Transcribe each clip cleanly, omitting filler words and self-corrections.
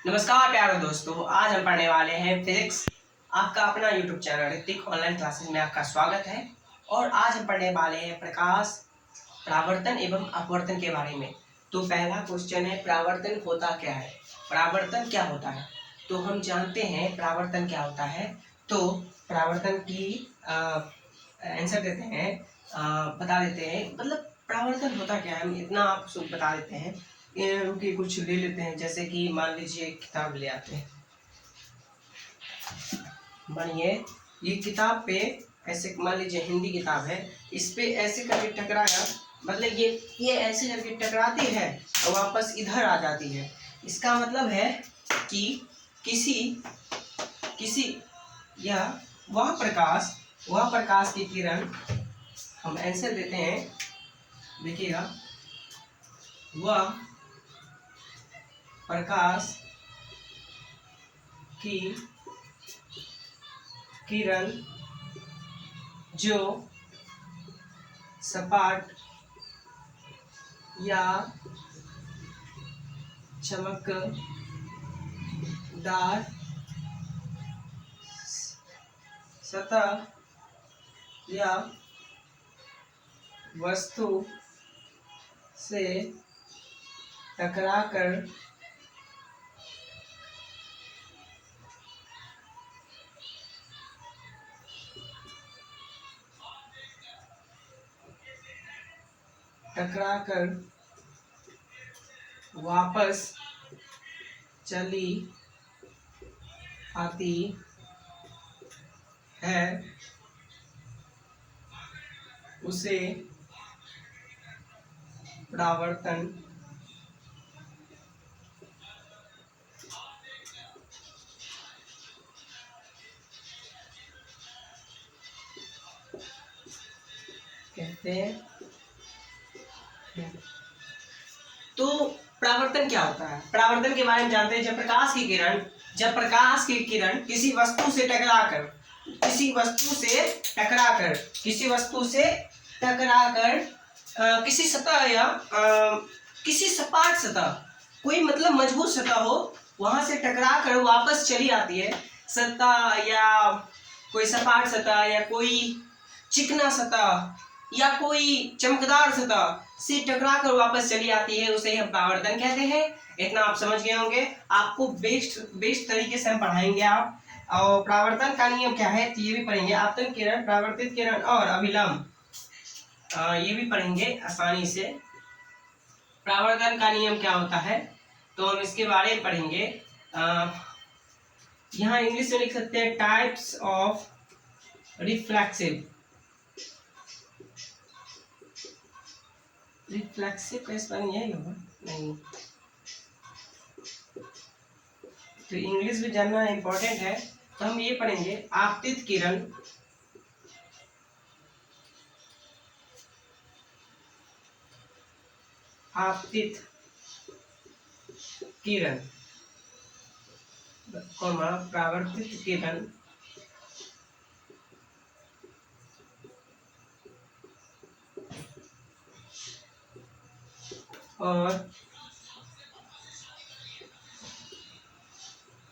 नमस्कार प्यारे दोस्तों, आज हम पढ़ने वाले हैं फिजिक्स। आपका अपना YouTube channel Hrithik online classes में आपका स्वागत है। और आज हम पढ़ने वाले हैं प्रकाश, परावर्तन एवं अपवर्तन के बारे में। तो पहला क्वेश्चन है, परावर्तन होता क्या है? परावर्तन क्या होता है? तो हम जानते हैं परावर्तन क्या होता है। तो परावर्तन की आंसर देते हैं, बता देते हैं। मतलब परावर्तन होता क्या है, हम इतना आप सब बता देते हैं कि कुछ ले लेते हैं। जैसे कि मान लीजिए एक किताब ले आते हैं, मानिए ये किताब पे ऐसे, मान लीजिए हिंदी किताब है, इस पे ऐसे करके टकराया, मतलब ये ऐसे करके टकराती है और वापस इधर आ जाती है। इसका मतलब है कि किसी किसी या वह प्रकाश की किरण, हम आंसर देते हैं, देखिएगा, वह प्रकाश की किरण जो सपाट या चमकदार सतह या वस्तु से टकराकर वापस चली आती है, उसे परावर्तन कहते हैं। तो परावर्तन क्या होता है? परावर्तन के बारे में जानते हैं। जब प्रकाश की किरण किसी वस्तु से टकराकर किसी सतह या किसी सपाट सतह, कोई मतलब मजबूत सतह हो, वहां से टकराकर वापस चली आती है। सतह या कोई सपाट सतह या कोई चिकना सतह या कोई चमकदार सतह से टकराकर वापस चली आती है, उसे हम परावर्तन कहते हैं। इतना आप समझ गए होंगे। आपको बेस्ट तरीके से हम पढ़ाएंगे। आप और परावर्तन का नियम क्या है तो ये भी पढ़ेंगे। आपतन किरण, परावर्तित किरण और अभिलंब, ये भी पढ़ेंगे आसानी से। परावर्तन का नियम क्या होता है तो हम इसके बारे में पढ़ेंगे। यहाँ इंग्लिश में लिख सकते हैं टाइप्स ऑफ रिफ्लेक्सिव का स्पेलिंग यही होगा, नहीं तो इंग्लिश भी जानना इम्पोर्टेंट है। तो हम ये पढ़ेंगे, आपतित किरण, परावर्तित किरण और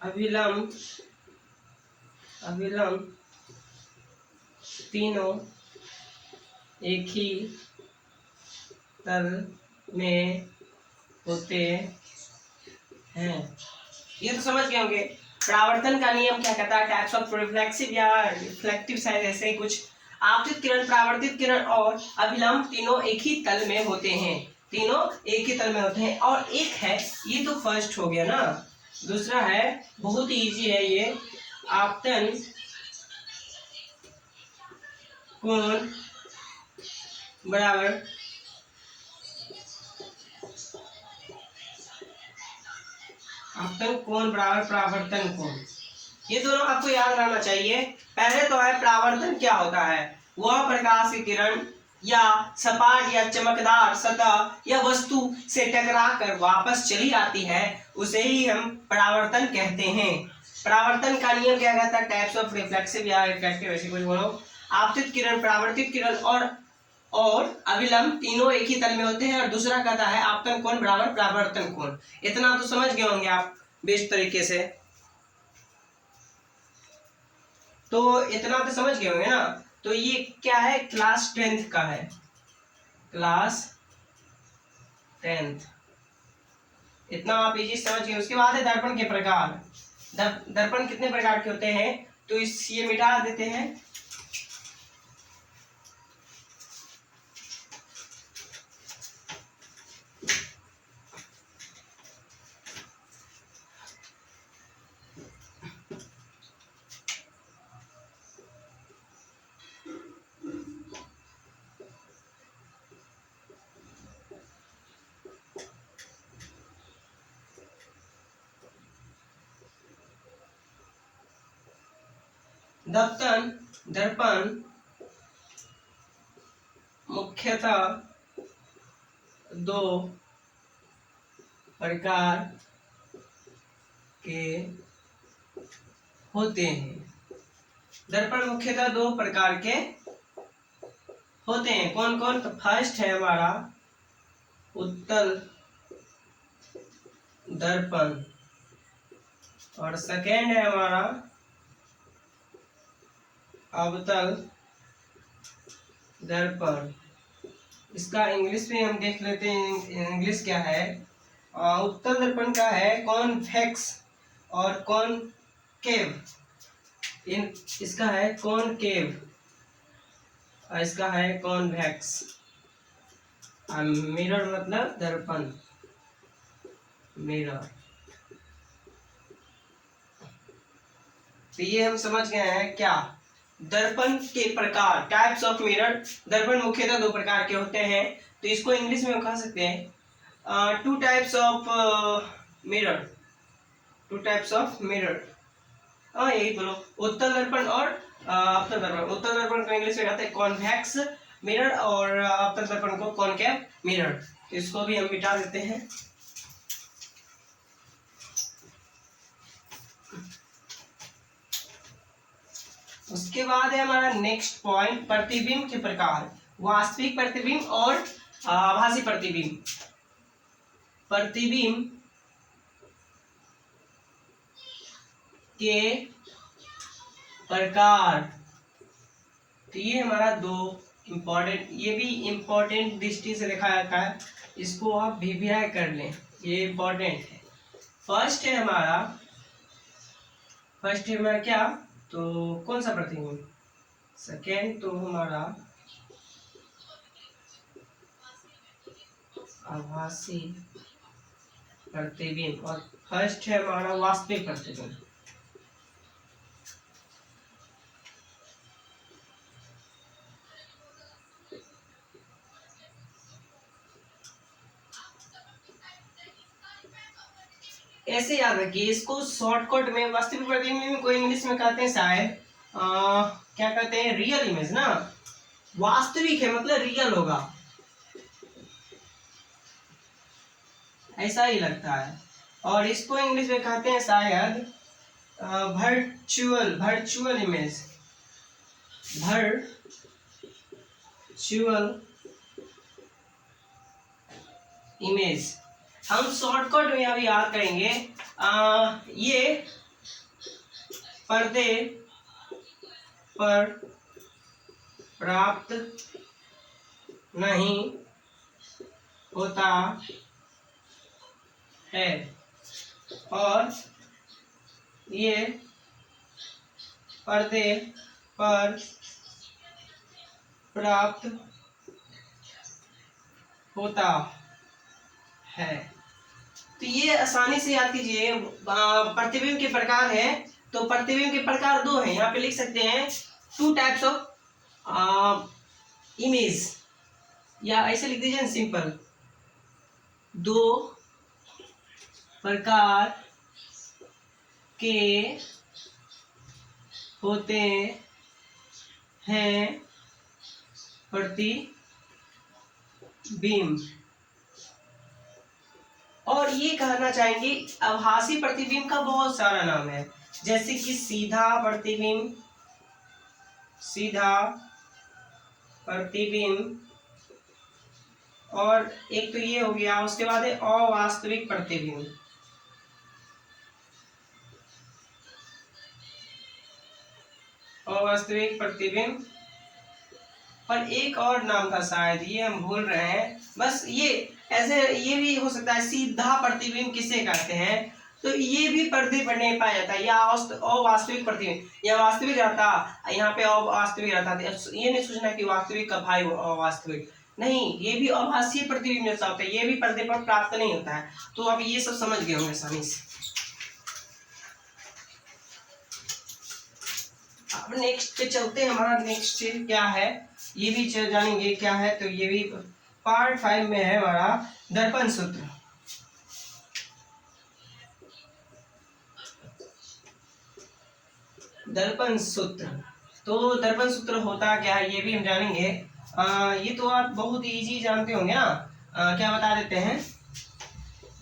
अभिलंब तीनों एक ही तल में होते हैं। ये तो समझ गए होंगे। परावर्तन का नियम क्या कहता है? टाइप्स ऑफ रिफ्लेक्सिव या रिफ्लेक्टिव साइड, ऐसे ही कुछ। आपतित किरण, परावर्तित किरण और अभिलंब तीनों एक ही तल में होते हैं। और एक है, ये तो फर्स्ट हो गया ना। दूसरा है, बहुत ही इजी है ये, आपतन कोण बराबर परावर्तन कोण। ये दोनों आपको याद रहना चाहिए। पहले तो है परावर्तन क्या होता है, वह प्रकाश की किरण या सपाट या चमकदार सतह या वस्तु से टकराकर वापस चली आती है, उसे ही हम परावर्तन कहते हैं। परावर्तन का नियम क्या कहता है? टाइप्स ऑफ रिफ्लेक्सिव या रिफ्लेक्टिव, ऐसे कुछ बोलो। आपतित किरण, परावर्तित किरण और अभिलंब तीनों एक ही तल में होते हैं। और दूसरा कहता है आपतन कोण बराबर परावर्तन कोण। इतना तो समझ गए होंगे आप। बेस्ट तरीके से। तो इतना तो समझ गए होंगे ना। तो ये क्या है, क्लास 10th का है, क्लास 10th, इतना आप इजी समझ गए। उसके बाद है दर्पण के प्रकार। दर्पण कितने प्रकार के होते हैं, तो इस ये मिटा देते हैं। दर्पण मुख्यतः दो प्रकार के होते हैं। दर्पण मुख्यतः दो प्रकार के होते हैं, कौन कौन। तो फर्स्ट है हमारा उत्तल दर्पण, और सेकेंड है हमारा अवतल दर्पण। इसका इंग्लिश में हम देख लेते हैं, इंग्लिश क्या है। उत्तल दर्पण का है कॉन्वेक्स और कॉनकेव। इसका है कॉनकेव और इसका है कॉन्वेक्स। मिरर मतलब दर्पण, मिरर। तो ये हम समझ गए हैं क्या, दर्पण के प्रकार, टाइप्स ऑफ मिरर। दर्पण मुख्यतः दो प्रकार के होते हैं, तो इसको इंग्लिश में हम कह सकते हैं two types of mirror, two types of mirror. हाँ यही बोलो, उत्तल दर्पण और अवतल दर्पण। उत्तल दर्पण को इंग्लिश में कहते हैं कॉन्वेक्स मिरर और अवतल दर्पण को कॉनकेव मिरर। तो इसको भी हम मिटा देते हैं। उसके बाद है हमारा नेक्स्ट पॉइंट, प्रतिबिंब के प्रकार। वास्तविक प्रतिबिंब और आभासी प्रतिबिंब। प्रतिबिंब के प्रकार, तो ये हमारा दो इम्पोर्टेंट, ये भी इम्पोर्टेंट दृष्टि से देखा जाता है, इसको आप वीवीआई कर लें, ये इम्पोर्टेंट है। फर्स्ट है हमारा क्या, तो कौन सा प्रतिबिंब। सेकेंड तो हमारा आभासी प्रतिबिंब और फर्स्ट है हमारा वास्तविक प्रतिबिंब। ऐसे याद रखिए इसको शॉर्टकट में। वास्तविक प्रतिबिंब को इंग्लिश में कहते हैं शायद क्या कहते हैं, रियल इमेज ना। वास्तविक है मतलब रियल होगा, ऐसा ही लगता है। और इसको इंग्लिश में कहते हैं शायद वर्चुअल इमेज, वर्चुअल इमेज। हम शॉर्टकट में अभी याद करेंगे। ये पर्दे पर प्राप्त नहीं होता है और ये पर्दे पर प्राप्त होता है। तो ये आसानी से याद कीजिए। प्रतिबिंब के प्रकार है, तो प्रतिबिंब के प्रकार दो हैं, यहाँ पे लिख सकते हैं टू टाइप्स ऑफ इमेज, या ऐसे लिख दीजिए सिंपल, दो प्रकार के होते हैं प्रतिबिंब। और ये कहना चाहेंगे आभासी प्रतिबिंब का बहुत सारा नाम है, जैसे कि सीधा प्रतिबिंब, और एक तो ये हो गया। उसके बाद है अवास्तविक प्रतिबिंब। अवास्तविक प्रतिबिंब, पर एक और नाम था शायद, ये हम भूल रहे हैं। बस ये ऐसे ये भी हो सकता है, सीधा प्रतिबिंब किसे कहते हैं, तो ये भी पर्दे पर नहीं पाया जाता। या अवास्तविक प्रतिबिंब, या वास्तविक रहता, यहाँ पे अवास्तविक रहता। ये नहीं सोचना कि वास्तविक का भाई अवास्तविक, नहीं, ये भी आभासीय प्रतिबिंब जैसा होता है, ये भी पर्दे पर प्राप्त नहीं होता है। तो अब ये सब समझ गए होंगे आसानी से। अब नेक्स्ट पे चलते हैं, हमारा नेक्स्ट क्या है ये भी जानेंगे क्या है। तो ये भी पार्ट 5 में है हमारा दर्पण सूत्र। दर्पण सूत्र, तो दर्पण सूत्र होता क्या है ये भी हम जानेंगे। ये तो आप बहुत इजी जानते होंगे ना। क्या बता देते हैं,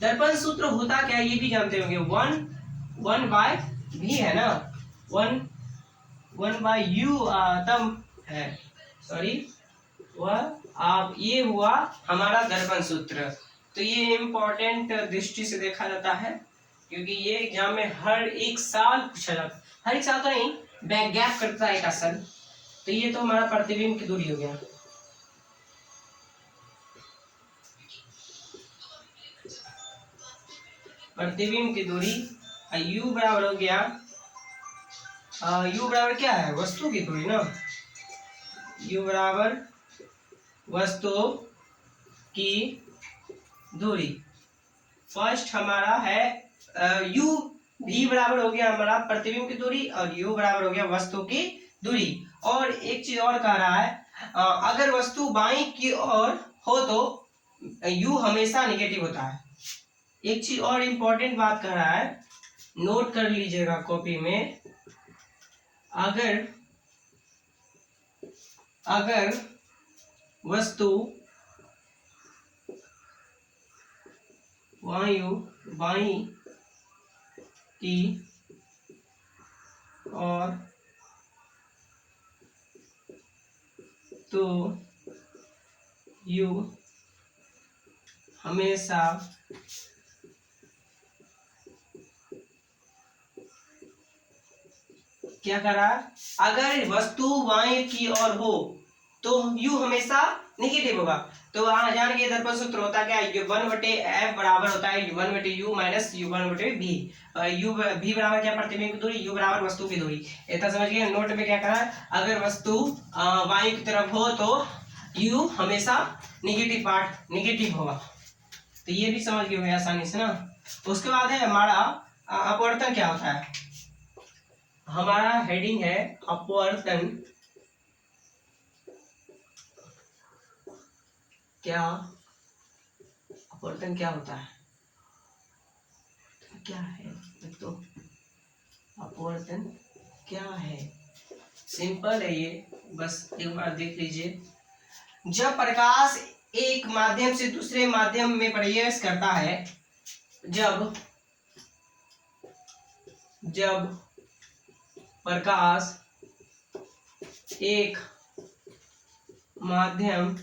दर्पण सूत्र होता क्या है ये भी जानते होंगे। 1/v है ना, 1/u तब है, सॉरी वह आप, ये हुआ हमारा दर्पण सूत्र। तो ये इम्पोर्टेंट दृष्टि से देखा जाता है, क्योंकि ये एग्जाम में हर एक साल पूछा जाता है, हर एक साल तो नहीं, गैप करता है एक साल। तो ये तो हमारा प्रतिबिंब की दूरी हो गया। प्रतिबिंब की दूरी u बराबर हो गया, u बराबर क्या है, वस्तु की दूरी ना, u बराबर वस्तु की दूरी। फर्स्ट हमारा है u, v बराबर हो गया हमारा प्रतिबिंब की दूरी, और u बराबर हो गया वस्तु की दूरी। और एक चीज और कह रहा है, अगर वस्तु बाईं की ओर हो तो u हमेशा निगेटिव होता है। एक चीज और इम्पोर्टेंट बात कह रहा है, नोट कर लीजिएगा कॉपी में, अगर वस्तु बाईं की और तो u हमेशा क्या कर रहा है, अगर वस्तु बाएं की ओर हो तो u हमेशा निगेटिव होगा। तो वहां जान के दर्पण सूत्र होता क्या है, 1/f बराबर होता है 1/u minus u1/v। u v बराबर क्या, प्रतिबिंब की दूरी, u बराबर वस्तु की दूरी। इतना समझ गए। नोट में क्या करा है, अगर वस्तु बाईं की तरफ हो तो u हमेशा निगेटिव होगा। तो ये भी समझ गए आसानी से ना। उसके बाद है हमारा अपवर्तन क्या होता है। हमारा हेडिंग है अपवर्तन क्या होता है, क्या है, तो अपवर्तन क्या है, सिंपल है ये, बस एक बार देख लीजिए। जब प्रकाश एक माध्यम से दूसरे माध्यम में प्रवेश करता है, जब प्रकाश एक माध्यम